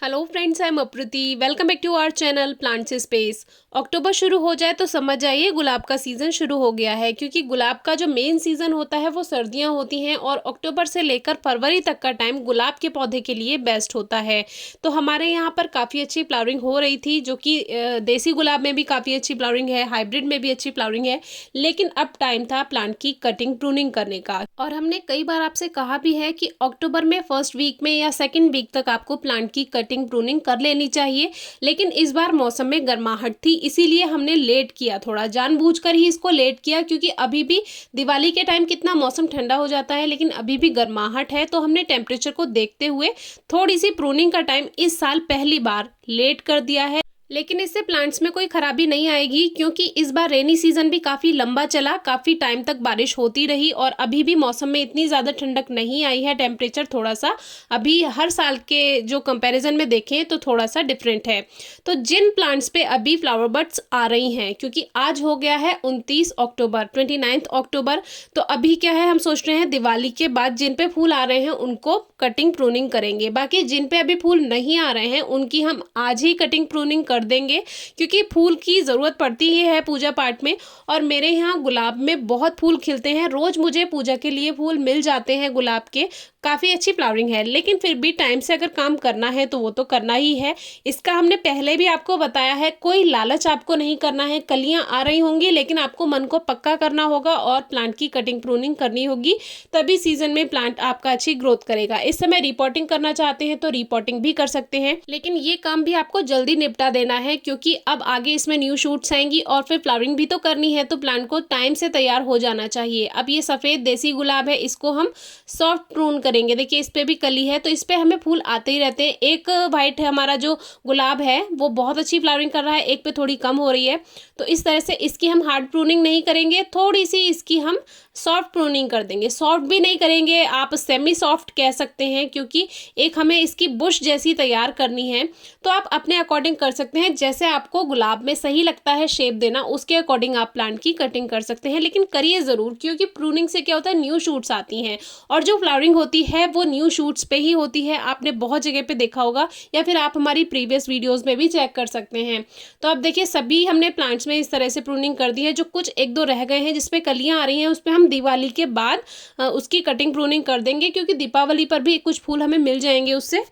Hello friends, I am Apriti. Welcome back to our channel plants space. October शुरू हो जाए तो समझ जाइए गुलाब का सीज़न शुरू हो गया है, क्योंकि गुलाब का जो मेन सीज़न होता है वो सर्दियां होती हैं और अक्टूबर से लेकर फरवरी तक का टाइम गुलाब के पौधे के लिए बेस्ट होता है। तो हमारे यहाँ पर काफ़ी अच्छी फ्लावरिंग हो रही थी, जो कि देसी गुलाब में भी काफ़ी अच्छी फ्लावरिंग है, हाइब्रिड में भी अच्छी फ्लावरिंग है। लेकिन अब टाइम था प्लांट की कटिंग प्रूनिंग करने का, और हमने कई बार आपसे कहा भी है कि अक्टूबर में फर्स्ट वीक में या सेकेंड वीक तक आपको प्लांट की कटिंग प्रूनिंग कर लेनी चाहिए। लेकिन इस बार मौसम में गर्माहट थी, इसीलिए हमने लेट किया, थोड़ा जानबूझकर ही इसको लेट किया, क्योंकि अभी भी दिवाली के टाइम कितना मौसम ठंडा हो जाता है, लेकिन अभी भी गर्माहट है। तो हमने टेम्परेचर को देखते हुए थोड़ी सी प्रूनिंग का टाइम इस साल पहली बार लेट कर दिया है। लेकिन इससे प्लांट्स में कोई खराबी नहीं आएगी, क्योंकि इस बार रेनी सीजन भी काफ़ी लंबा चला, काफ़ी टाइम तक बारिश होती रही और अभी भी मौसम में इतनी ज़्यादा ठंडक नहीं आई है। टेम्परेचर थोड़ा सा अभी हर साल के जो कंपैरिजन में देखें तो थोड़ा सा डिफरेंट है। तो जिन प्लांट्स पे अभी फ्लावर बड्स आ रही हैं, क्योंकि आज हो गया है 29 अक्टूबर, 29 अक्टूबर, तो अभी क्या है, हम सोच रहे हैं दिवाली के बाद जिन पे फूल आ रहे हैं उनको कटिंग प्रूनिंग करेंगे। बाकी जिन पे अभी फूल नहीं आ रहे हैं उनकी हम आज ही कटिंग प्रूनिंग कर देंगे, क्योंकि फूल की ज़रूरत पड़ती ही है पूजा पाठ में। और मेरे यहाँ गुलाब में बहुत फूल खिलते हैं, रोज़ मुझे पूजा के लिए फूल मिल जाते हैं गुलाब के, काफ़ी अच्छी फ्लावरिंग है। लेकिन फिर भी टाइम से अगर काम करना है तो वो तो करना ही है। इसका हमने पहले भी आपको बताया है, कोई लालच आपको नहीं करना है। कलियां आ रही होंगी लेकिन आपको मन को पक्का करना होगा और प्लांट की कटिंग प्रूनिंग करनी होगी, तभी सीजन में प्लांट आपका अच्छी ग्रोथ करेगा। इस समय रिपोर्टिंग करना चाहते हैं तो रिपोर्टिंग भी कर सकते हैं, लेकिन ये काम भी आपको जल्दी निपटा देना है, क्योंकि अब आगे इसमें न्यू शूट्स आएंगी और फिर फ्लावरिंग भी तो करनी है, तो प्लांट को टाइम से तैयार हो जाना चाहिए। अब ये सफ़ेद देसी गुलाब है, इसको हम सॉफ्ट प्रून करेंगे। देखिए इस पे भी कली है, तो इस पे हमें फूल आते ही रहते हैं। एक वाइट है हमारा जो गुलाब है वो बहुत अच्छी फ्लावरिंग कर रहा है, एक पे थोड़ी कम हो रही है। तो इस तरह से इसकी हम हार्ड प्रूनिंग नहीं करेंगे, थोड़ी सी इसकी हम सॉफ्ट प्रूनिंग कर देंगे। सॉफ्ट भी नहीं करेंगे, आप सेमी सॉफ्ट कह सकते हैं, क्योंकि एक हमें इसकी बुश जैसी तैयार करनी है। तो आप अपने अकॉर्डिंग कर सकते हैं, जैसे आपको गुलाब में सही लगता है शेप देना, उसके अकॉर्डिंग आप प्लांट की कटिंग कर सकते हैं। लेकिन करिए ज़रूर, क्योंकि प्रूनिंग से क्या होता है, न्यू शूट्स आती हैं और जो फ्लावरिंग होती है वो न्यू शूट्स पे ही होती है। आपने बहुत जगह पे देखा होगा, या फिर आप हमारी प्रीवियस वीडियोस में भी चेक कर सकते हैं। तो अब देखिए सभी हमने प्लांट्स में इस तरह से प्रूनिंग कर दी है। जो कुछ एक दो रह गए हैं जिसपे कलियां आ रही हैं, उस पर हम दिवाली के बाद उसकी कटिंग प्रूनिंग कर देंगे, क्योंकि दीपावली पर भी कुछ फूल हमें मिल जाएंगे उससे।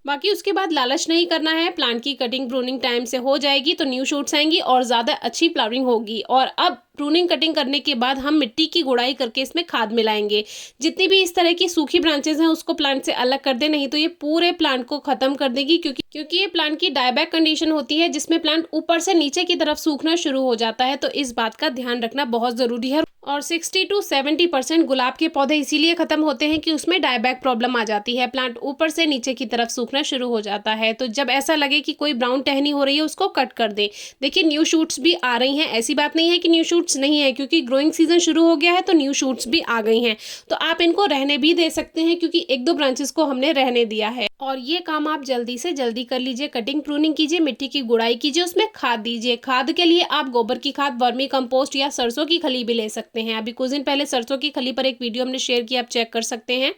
बाकी उसके बाद लालच नहीं करना है, प्लांट की कटिंग प्रूनिंग टाइम से हो जाएगी तो न्यू शूट्स आएंगी और ज़्यादा अच्छी फ्लावरिंग होगी। और अब प्रूनिंग कटिंग करने के बाद हम मिट्टी की गुड़ाई करके इसमें खाद मिलाएंगे। जितनी भी इस तरह की सूखी ब्रांचेज हैं उसको प्लांट से अलग कर दें, नहीं तो ये पूरे प्लांट को खत्म कर देगी, क्योंकि ये प्लांट की डायबैक कंडीशन होती है, जिसमें प्लांट ऊपर से नीचे की तरफ सूखना शुरू हो जाता है। तो इस बात का ध्यान रखना बहुत ज़रूरी है। और 60 to 70% गुलाब के पौधे इसीलिए खत्म होते हैं कि उसमें डायबैक प्रॉब्लम आ जाती है, प्लांट ऊपर से नीचे की तरफ सूखना शुरू हो जाता है। तो जब ऐसा लगे कि कोई ब्राउन टहनी हो रही है उसको कट कर दें। देखिए न्यू शूट्स भी आ रही हैं, ऐसी बात नहीं है कि न्यू शूट्स नहीं है, क्योंकि ग्रोइंग सीजन शुरू हो गया है तो न्यू शूट्स भी आ गई हैं। तो आप इनको रहने भी दे सकते हैं, क्योंकि एक दो ब्रांचेस को हमने रहने दिया है। और ये काम आप जल्दी से जल्दी कर लीजिए, कटिंग प्रूनिंग कीजिए, मिट्टी की गुड़ाई कीजिए, उसमें खाद दीजिए। खाद के लिए आप गोबर की खाद, वर्मी कंपोस्ट या सरसों की खली भी ले सकते हैं। अभी कुछ दिन पहले सरसों की खली पर एक वीडियो हमने शेयर किया, आप चेक कर सकते हैं।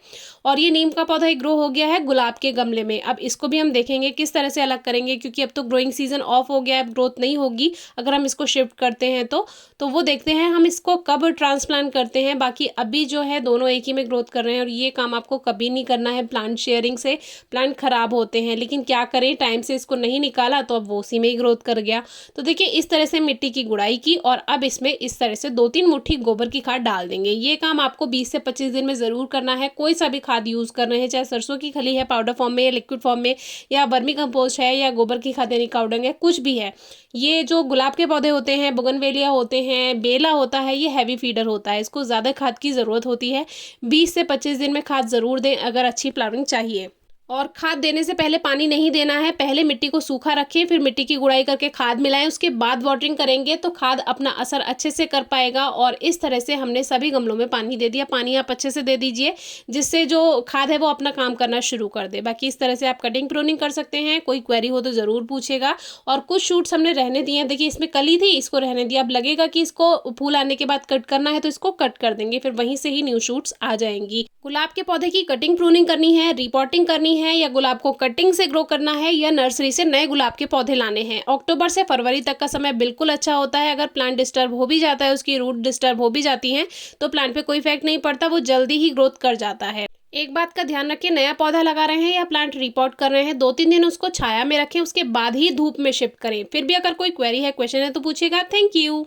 और ये नीम का पौधा ग्रो हो गया है गुलाब के गमले में। अब इसको भी हम देखेंगे किस तरह से अलग करेंगे, क्योंकि अब तो ग्रोइंग सीजन ऑफ हो गया है, ग्रोथ नहीं होगी अगर हम इसको शिफ्ट करते हैं तो वो देखते हैं हम इसको कब ट्रांसप्लांट करते हैं। बाकी अभी जो है दोनों एक ही में ग्रोथ कर रहे हैं, और ये काम आपको कभी नहीं करना है। प्लांट शेयरिंग से प्लांट खराब होते हैं, लेकिन क्या करें, टाइम से इसको नहीं निकाला तो अब वो उसी में ही ग्रोथ कर गया। तो देखिए इस तरह से मिट्टी की गुड़ाई की, और अब इसमें इस तरह से 2-3 मुट्ठी गोबर की खाद डाल देंगे। ये काम आपको 20 से 25 दिन में ज़रूर करना है। कोई सा भी खाद यूज़ कर रहे हैं, चाहे सरसों की खली है पाउडर फॉर्म में या लिक्विड फॉर्म में, या वर्मी कंपोस्ट है, या गोबर की खाद यानी काउडंग है, कुछ भी है। ये जो गुलाब के पौधे होते हैं, बोगनवेलिया होते हैं, बेला होता है, ये हैवी फीडर होता है, इसको ज़्यादा खाद की ज़रूरत होती है। 20 से 25 दिन में खाद ज़रूर दें अगर अच्छी फ्लावरिंग चाहिए। और खाद देने से पहले पानी नहीं देना है, पहले मिट्टी को सूखा रखें, फिर मिट्टी की गुड़ाई करके खाद मिलाएं, उसके बाद वाटरिंग करेंगे तो खाद अपना असर अच्छे से कर पाएगा। और इस तरह से हमने सभी गमलों में पानी दे दिया। पानी आप अच्छे से दे दीजिए, जिससे जो खाद है वो अपना काम करना शुरू कर दे। बाकी इस तरह से आप कटिंग प्रूनिंग कर सकते हैं। कोई क्वेरी हो तो ज़रूर पूछेगा। और कुछ शूट्स हमने रहने दिए हैं, देखिए इसमें कली थी, इसको रहने दिया। अब लगेगा कि इसको फूल आने के बाद कट करना है तो इसको कट कर देंगे, फिर वहीं से ही न्यू शूट्स आ जाएंगी। गुलाब के पौधे की कटिंग प्रूनिंग करनी है, रिपोर्टिंग करनी हैं या गुलाब को कटिंग से ग्रो करना है या नर्सरी से नए गुलाब के पौधे लाने हैं। अक्टूबर से फरवरी तक का समय बिल्कुल अच्छा होता है। अगर प्लांट डिस्टर्ब हो भी जाता है, उसकी रूट डिस्टर्ब हो भी जाती हैं, तो प्लांट पे कोई इफेक्ट नहीं पड़ता, वो जल्दी ही ग्रोथ कर जाता है। एक बात का ध्यान रखें, नया पौधा लगा रहे हैं या प्लांट रिपोर्ट कर रहे हैं, 2-3 दिन उसको छाया में रखें, उसके बाद ही धूप में शिफ्ट करें। फिर भी अगर कोई क्वेरी है, क्वेश्चन है तो पूछिएगा। Thank you.